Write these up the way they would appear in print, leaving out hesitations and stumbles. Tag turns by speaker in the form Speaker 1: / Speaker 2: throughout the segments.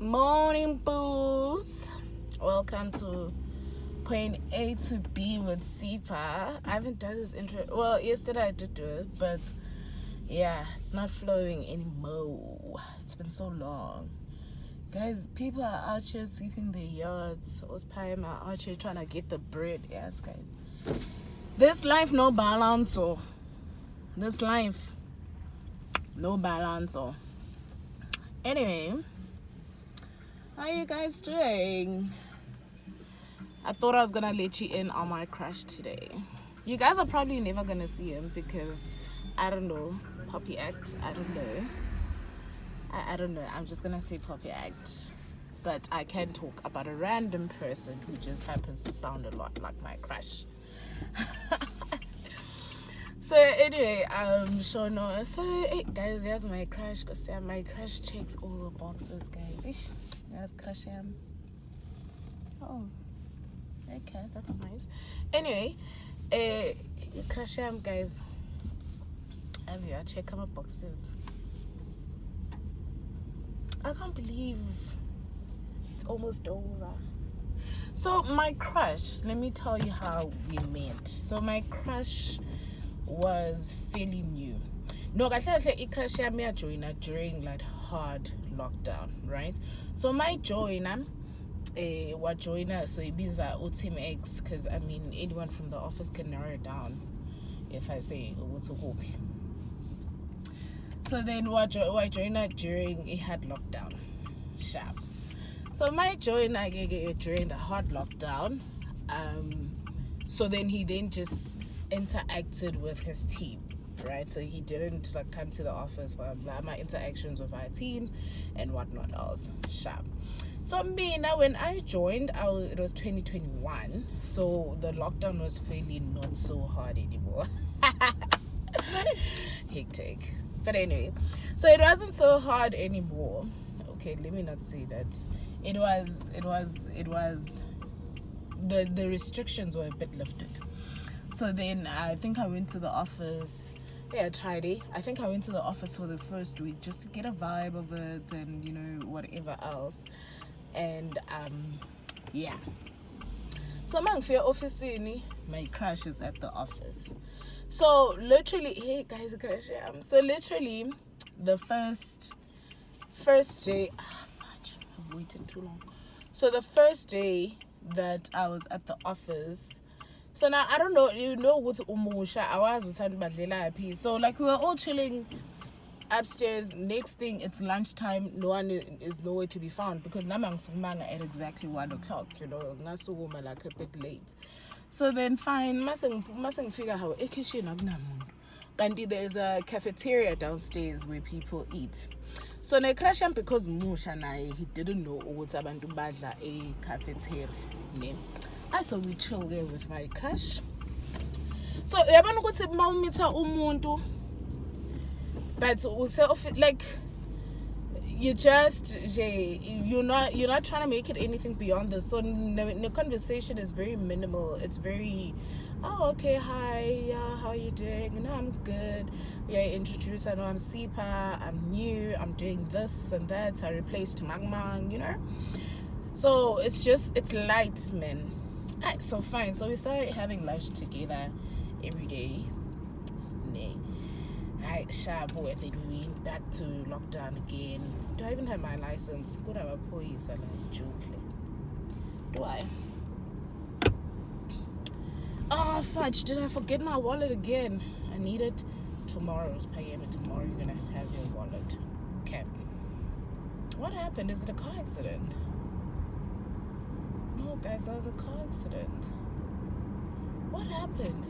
Speaker 1: Morning, booze. Welcome to point A to B with Sipa. I haven't done this intro. Well, yesterday I did do it, but yeah, it's not flowing anymore. It's been so long. Guys, people are out here sweeping their yards. Ospime are out here trying to get the bread. Yes, guys. This life, no balance. Oh. This life, no balance. Oh. Anyway. How you guys doing? I thought I was gonna let you in on my crush today. You guys are probably never gonna see him because I don't know, Poppy Act. I don't know. I don't know. I'm just gonna say Poppy Act. But I can talk about a random person who just happens to sound a lot like my crush. So anyway, sure no. So hey, guys, here's my crush. Cause my crush checks all the boxes, guys. Ish, there's crush him. Oh, okay, that's nice. Anyway, crush him, guys. Have you check my boxes? I can't believe it's almost over. So my crush, let me tell you how we met. So my crush was fairly new. No, I crush me joiner during like hard lockdown, right? So my joiner, what joiner? So it means that Team X, because I mean anyone from the office can narrow it down if I say what's a hope. So then what joiner during it had lockdown, sharp. So my joiner during the hard lockdown, so then he then just interacted with his team, right? So he didn't like come to the office, blah blah. My interactions with our teams and whatnot else, sharp. So me now when I joined, it was 2021, so the lockdown was fairly not so hard anymore. Hectic, but anyway, so it wasn't so hard anymore. Okay, let me not say that. It was the restrictions were a bit lifted. So then I think I went to the office. Yeah, I tried it. I think I went to the office for the first week just to get a vibe of it and, you know, whatever else. And, yeah. So I'm in office, my crush is at the office. So literally, hey guys, crush. So literally, the first day, I've waited too long. So the first day that I was at the office, so now I don't know, you know what umusha I was with badlela. So like we were all chilling upstairs. Next thing, it's lunchtime. No one is nowhere to be found because namang sumanga at exactly 1 o'clock. You know, ngasukuma like a bit late. So then fine, mustn't figure how Kandi there's a cafeteria downstairs where people eat. So ne crash because Musha he didn't know what abantu badla a cafeteria. So we chill there with my crush. So yabona ukuthi mawumitha umuntu but like you're not trying to make it anything beyond this. So the conversation is very minimal. It's very okay, hi, yeah, how are you doing? No, I'm good. Yeah, introduce. I know I'm Sipa. I'm new. I'm doing this and that. I replaced Mang, you know. So it's light, man. Alright, so fine. So we started having lunch together every day. Alright, sharp. Then we went back to lockdown again. Do I even have my license? Good, I'm a police. I like joke. Do I? Oh fudge! Did I forget my wallet again? I need it. Tomorrow's payment. Tomorrow you're gonna have your wallet. Okay. What happened? Is it a car accident? No, guys, that was a car accident. What happened?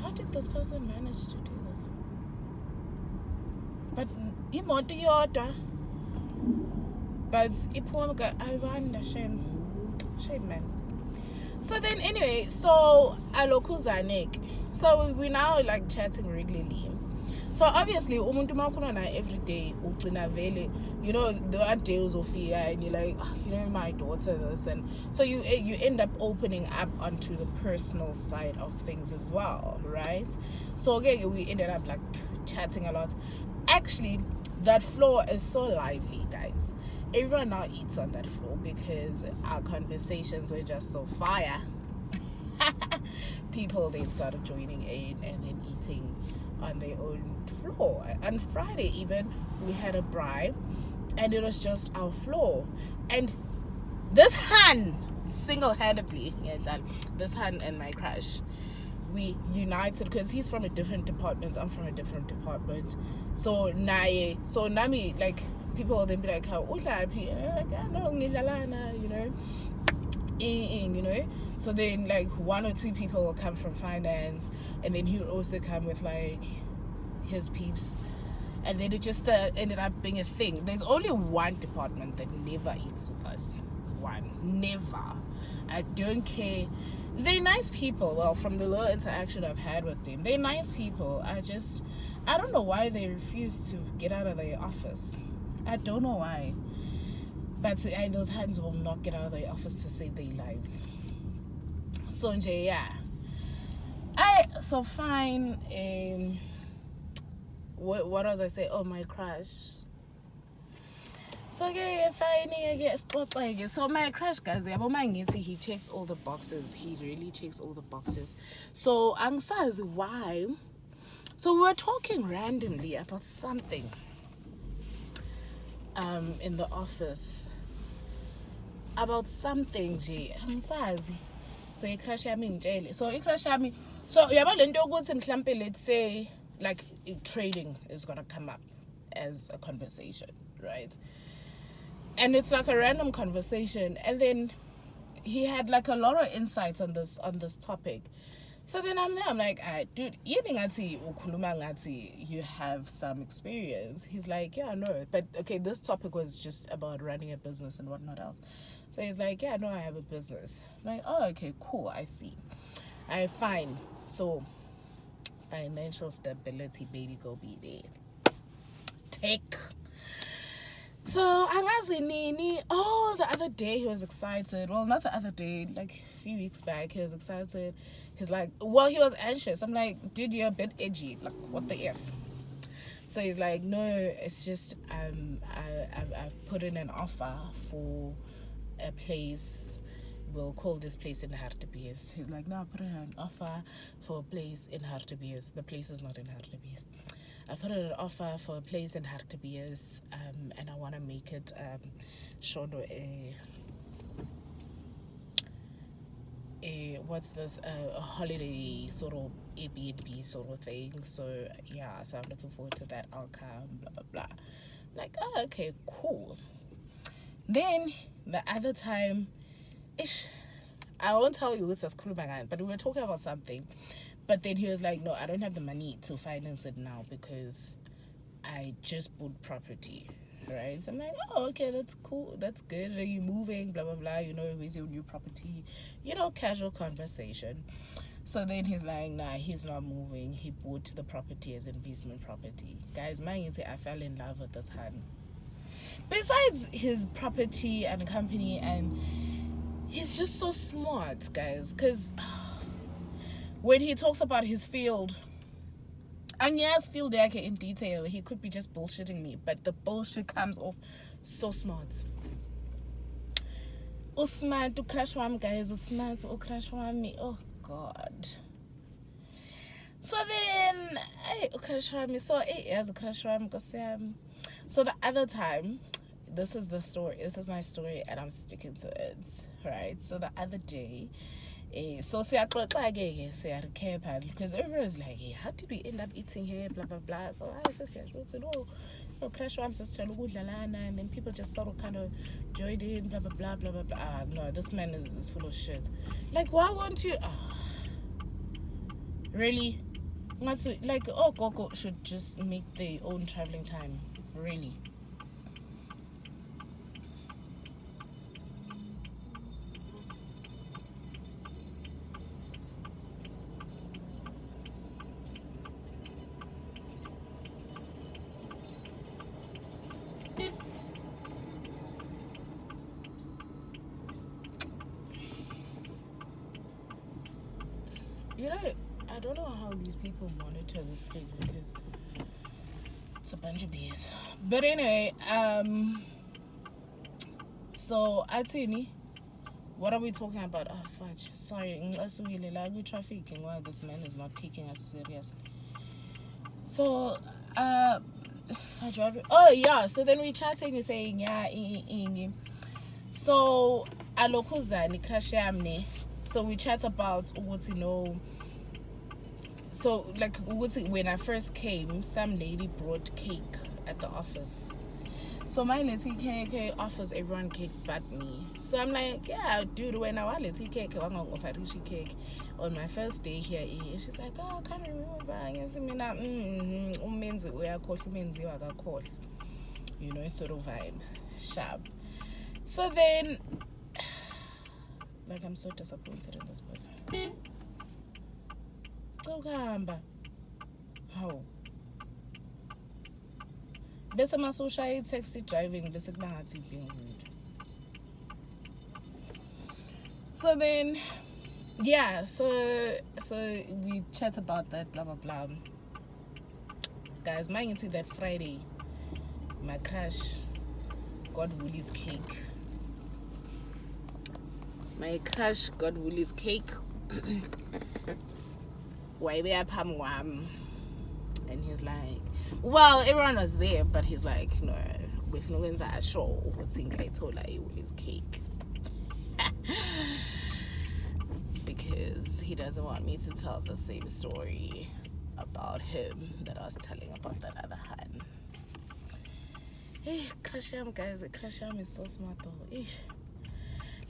Speaker 1: How did this person manage to do this? But I wonder, shame, man. So then anyway, so alokuzanek. So we now like chatting regularly. So obviously umuntu makhona every day ugcina vele, you know, there are days of fear and you're like, you know, my daughter this, and so you end up opening up onto the personal side of things as well, right? So okay, we ended up like chatting a lot. Actually, that floor is so lively, guys. Everyone now eats on that floor because our conversations were just so fire. People then started joining in and then eating on their own floor. On Friday even, we had a braai and it was just our floor. And this Han, single-handedly, this Han and my crush, we united because he's from a different department, I'm from a different department. So nami, like, people will then be like, how uhlaphi? Like, I know ngidlalana, you know. You know, so then like 1 or 2 people will come from finance, and then he'll also come with like his peeps, and then it just ended up being a thing. There's only one department that never eats with us. One, never. I don't care. They're nice people. Well, from the little interaction I've had with them, they're nice people. I don't know why they refuse to get out of their office. I don't know why. But those hands will not get out of their office to save their lives. So yeah. So fine. What was I say? Oh, my crush. So yeah, fine. So my crush, guys, he checks all the boxes. He really checks all the boxes. So angsazi why. So we were talking randomly about something in the office. About something nje angisazi. So icrush yami ngitshele. So icrush yami, so yaba lento ukuthi mhlambe, let's say like trading is going to come up as a conversation, right? And it's like a random conversation, and then he had like a lot of insights on this topic. So then I'm there, I'm like, dude, you have some experience. He's like, yeah, no, but okay, this topic was just about running a business and whatnot else. So he's like, yeah, no, I have a business. I'm like, oh, okay, cool, I see. Fine. So financial stability, baby, go be there. Tech. So angazi nini. Oh, the other day he was excited. Well, not the other day, like a few weeks back, he was excited. He's like, well, he was anxious. I'm like, dude, you're a bit edgy. Like, what the F? So he's like, no, it's just I've put in an offer for a place. We'll call this place in Hartebees. He's like, no, I put in an offer for a place in Hartebees. The place is not in Hartebees. I put in an offer for a place in Hartebees, and I want to make it what's this, a holiday sort of Airbnb sort of thing. So yeah, so I'm looking forward to that. I'll come, blah blah blah. Like, oh, okay, cool. Then the other time, I won't tell you it's as cool, but we were talking about something. But then he was like, no, I don't have the money to finance it now because I just bought property, right? So I'm like, oh, okay, that's cool. That's good. Are you moving? Blah, blah, blah. You know, where's your new property? You know, casual conversation. So then he's like, nah, he's not moving. He bought the property as investment property. Guys, I fell in love with this hand. Besides his property and company, and he's just so smart, guys, because when he talks about his field, and yes, field in detail, he could be just bullshitting me, but the bullshit comes off so smart. Usmart to crash one, guys. Usmart to crash one. Oh God. So then, crash one. So as a crash one, because so the other time, this is the story. This is my story, and I'm sticking to it, right? So the other day. So because everyone is like, hey, how did we end up eating here, blah blah blah. So I said, no, it's no pressure, I'm just and then people just sort of kind of joined in, blah blah blah blah blah blah. No, this man is full of shit. Like, why won't you really? Like, oh, Gogo should just make their own traveling time, really. You know, I don't know how these people monitor this place, because It's a bunch of BS. But anyway, so Atini, what are we talking about? Oh fudge. Sorry, we're trafficking while this man is not taking us seriously. So oh yeah, so then we chatting, we saying yeah, so alokuzani crush yamne. So we chat about what so like when I first came, some lady brought cake at the office. So my little cake offers everyone cake but me. So I'm like, yeah, dude, when I want little cake, I'm gonna offer Rishi cake on my first day here. She's like, oh, I can't remember. You know, sort of vibe, sharp. So then, like, I'm so disappointed in this person. Still Kamba. How? Bese masosha taxi driving bese kubangathi being rude. So then yeah, so we chat about that, blah blah blah. Guys, mind you see that Friday my crush got Woolies cake. My crush got Woolies cake. Why we up and he's like, well, everyone was there, but he's like, no, with no one's at show what's in I told like Woolies cake. Because he doesn't want me to tell the same story about him that I was telling about that other hand. Krasham, guys, Krasham is so smart though.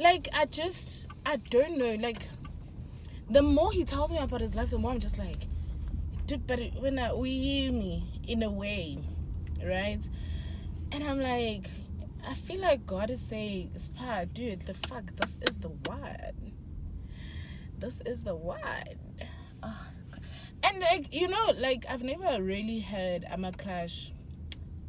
Speaker 1: Like, I don't know, like, the more he tells me about his life, the more I'm just like, dude, but when we hear me in a way, right? And I'm like, I feel like God is saying, Spa, dude, the fuck, this is the one. This is the one. And like, you know, like, I've never really heard I'm a crush.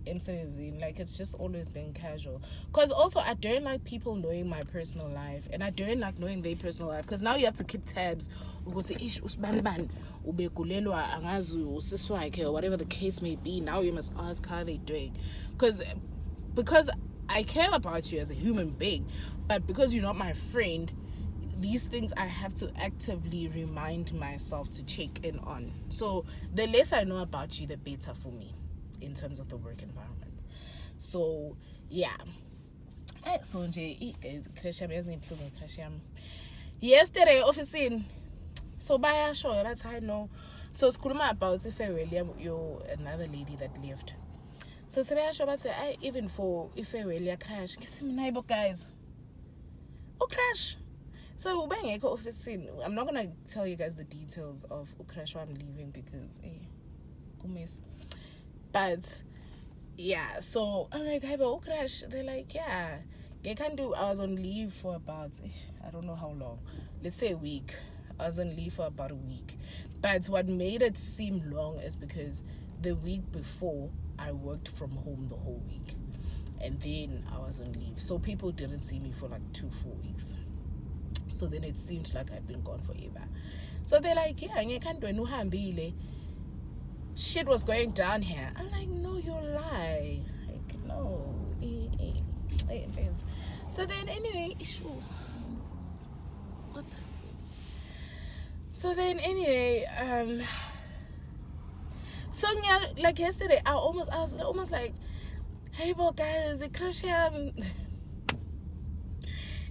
Speaker 1: Like, it's just always been casual, because also I don't like people knowing my personal life, and I don't like knowing their personal life, because now you have to keep tabs or whatever the case may be. Now you must ask how they're doing, because I care about you as a human being, but because you're not my friend, these things I have to actively remind myself to check in on. So the less I know about you, the better for me in terms of the work environment. So yeah, so yesterday office in, so by a show that's I know. So school about if you're another lady that left. So say show about I even for if I crash neighbor guys, oh crash. So bang office in, I'm not gonna tell you guys the details of crash why I'm leaving, because miss. But yeah, so I'm like, hey, but crash. They're like, yeah, they can do. I was on leave for about, I don't know how long. Let's say a week. I was on leave for about a week. But what made it seem long is because the week before I worked from home the whole week, and then I was on leave, so people didn't see me for like 2 full weeks. So then it seemed like I'd been gone forever. So they're like, yeah, you can't do it. Shit was going down here. I'm like, no, you lie. Like, no. So then anyway, what's happening? So then anyway, so yeah, like yesterday, I was almost like, hey, but guys, the crash here.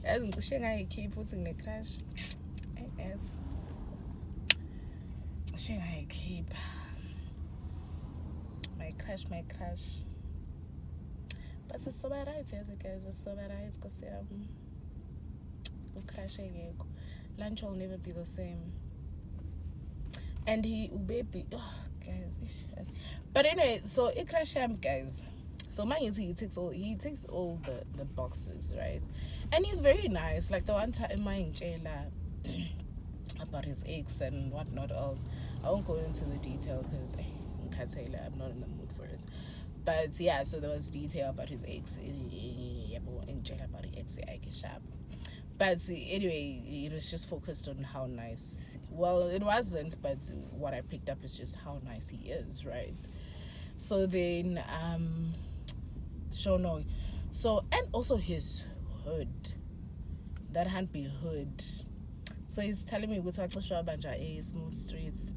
Speaker 1: As I keep putting the crash. As I keep. My crash. But it's so bad, right? Guys, it's so bad, right? Because crash again. Lunch will never be the same. And he baby, oh guys. But anyway, so it crash him, guys. So my he takes all the boxes, right? And he's very nice. Like the one time my in jail about his ex and whatnot else. I won't go into the detail because I'm not in the mood for it. But yeah, so there was detail about his ex in jail about the ex sharp. But anyway, it was just focused on how nice. Well, it wasn't, but what I picked up is just how nice he is, right? So then sure no. So and also his hood. That had be hood. So he's telling me which a small streets.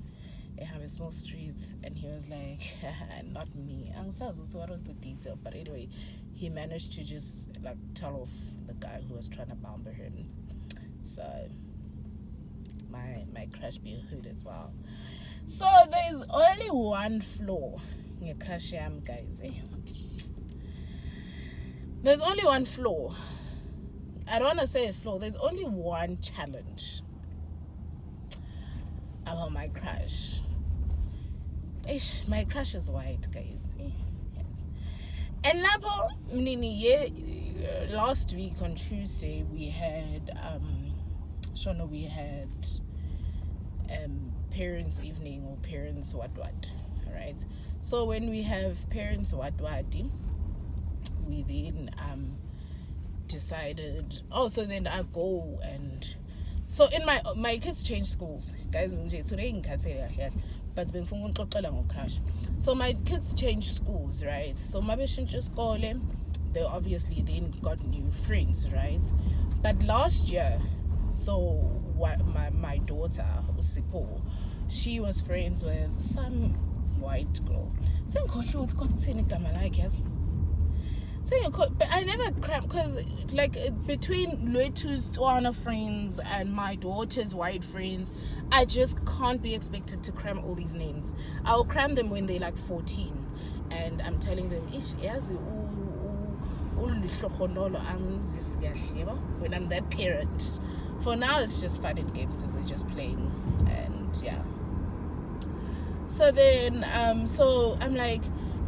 Speaker 1: I have a small street, and he was like, not me. And so what was the detail? But anyway, he managed to just like tell off the guy who was trying to bumper him. So my crush be a hood as well. So there's only one flaw in your crush, guys. There's only one flaw. I don't want to say a flaw. There's only one challenge about my crush. My crush is white, guys. Yes. And last week on Tuesday we had parents evening or parents what, right? So when we have parents what, we then decided. So then I go and so in my kids change schools, guys. Today but crash. So my kids change schools, right? So my just they obviously then got new friends, right? But last year, so my daughter Usipo, she was friends with some white girl. But I never cramp because like between Luetu's Tuana friends and my daughter's white friends, I just can't be expected to cram all these names. I'll cram them when they're like 14 and I'm telling them when I'm that parent. For now it's just fun and games because they're just playing, and yeah. So then so I'm like,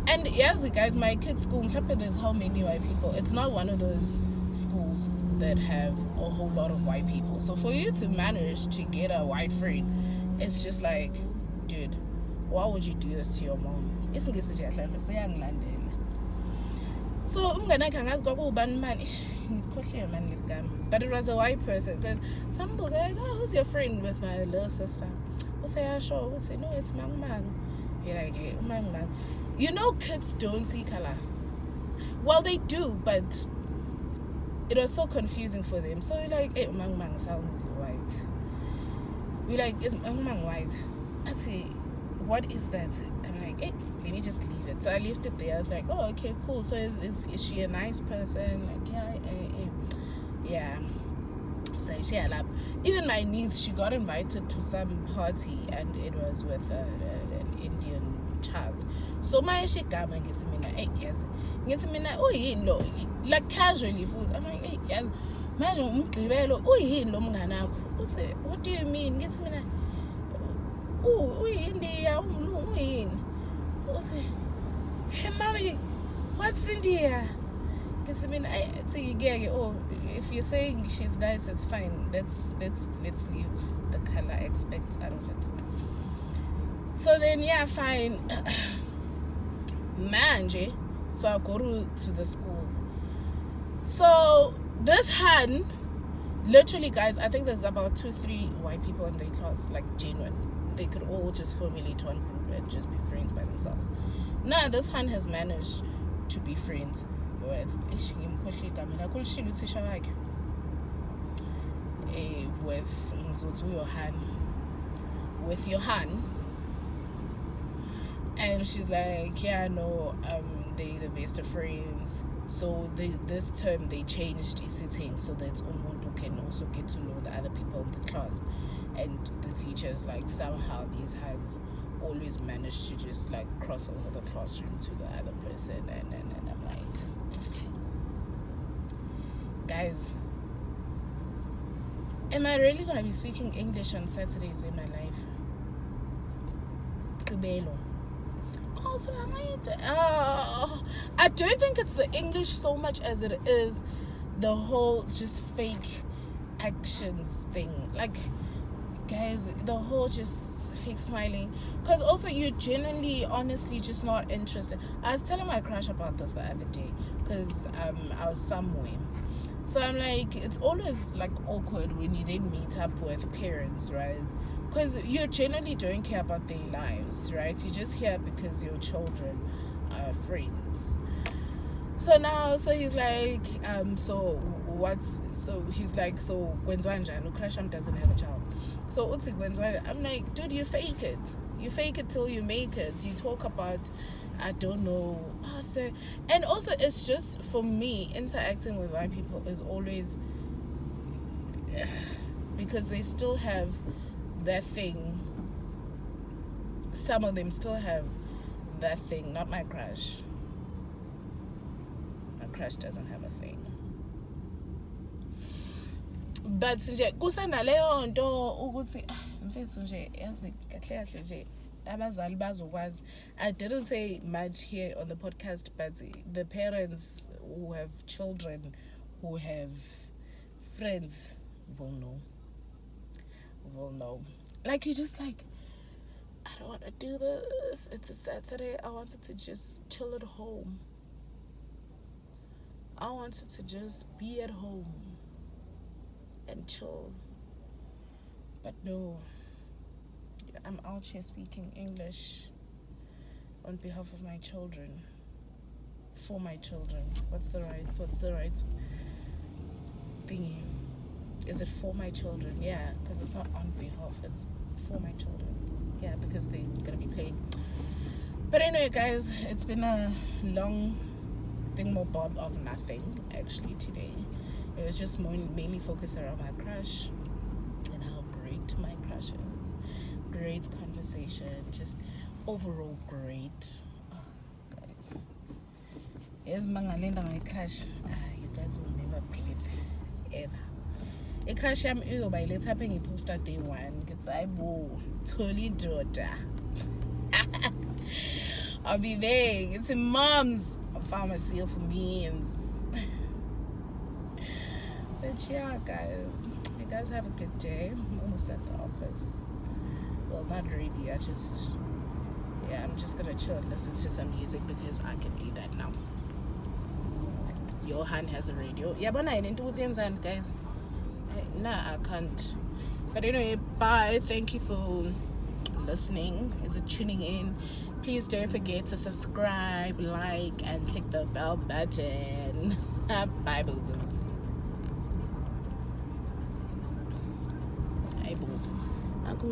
Speaker 1: and yes, guys, my kids' school, there's how many white people. It's not one of those schools that have a whole lot of white people. So for you to manage to get a white friend, it's just like, dude, why would you do this to your mom? So I'm gonna but it was a white person, because some people say like, oh, who's your friend? With my little sister. We'll say, yeah, sure. We'll say, no, it's Mang. You're like, hey, Mang. You know, kids don't see color. Well, they do, but it was so confusing for them. So we're like, hey, Mang sounds white. We're like, is Mang white? I say, what is that? I'm like, hey, let me just leave it. So I left it there. I was like, oh, okay, cool. So is she a nice person? Like, yeah. So she had up. Even my niece, she got invited to some party, and it was with an Indian child. So my shikama gets me 8 years. Gets me oh, you know, like casually. I'm like, 8 years. Imagine, oh, you know, what do you mean? Gets me like, oh, India, hey, mommy, what's India? Gets me so you get oh, if you're saying she's nice, it's fine. Let's leave the color aspect out of it. So then, yeah, fine. Manje, so I go to the school. So this hand, literally, guys, I think there's about 2-3 white people in the class, like genuine. They could all just formulate one group and just be friends by themselves. Now this hand has managed to be friends with with Johan. And she's like, yeah, no, they the best of friends. So this term they changed sitting so that Umuntu can also get to know the other people in the class. And the teachers, like, somehow these hands always manage to just like cross over the classroom to the other person, and I'm like, guys, am I really gonna be speaking English on Saturdays in my life? Also, I don't think it's the English so much as it is the whole just fake actions thing. Like, guys, the whole just fake smiling, because also you're genuinely, honestly just not interested. I was telling my crush about this the other day, because I was somewhere. So I'm like, it's always like awkward when you then meet up with parents, right? because you generally don't care about their lives, right? You just here because your children are friends. So now, so he's like, so he's like, so Gwenzwanja, Krasham doesn't have a child. So what's it, Gwenzwanja? I'm like, dude, you fake it. You fake it till you make it. You talk about, I don't know. So, and also it's just, for me, interacting with white people is always, because they still have that thing. Some of them still have that thing, not my crush. Crush doesn't have a thing. But nje kusana leyo nto ukuthi mfethu nje yazi kahle kahle nje abazali bazokwazi. I didn't say much here on the podcast, but the parents who have children who have friends will know. Like, you just like, I don't want to do this. It's a Saturday. I wanted to just chill at home. I wanted to just be at home and chill. But no, I'm out here speaking English on behalf of my children, for my children. What's the right thingy? Is it for my children? Yeah, because it's not on behalf, it's for my children. Yeah, because they're gonna be playing. But anyway, guys, it's been a long thingamabob of nothing actually today. It was just mainly focused around my crush and how great my crush is. Great conversation, just overall great. Guys, as mangalinda my crush, you guys will never believe ever. A crush yam by let's happen in poster day 1. It's totally daughter. I'll be there. It's in mom's pharmacy for means. But yeah, guys, you guys have a good day. I'm almost at the office. Well, not really. I'm just gonna chill and listen to some music because I can do that now. Johan has a radio. Yeah, but I didn't do it, guys. Nah, I can't. But anyway, bye. Thank you for listening. Is it tuning in? Please don't forget to subscribe, like, and click the bell button. Bye, boo-boos.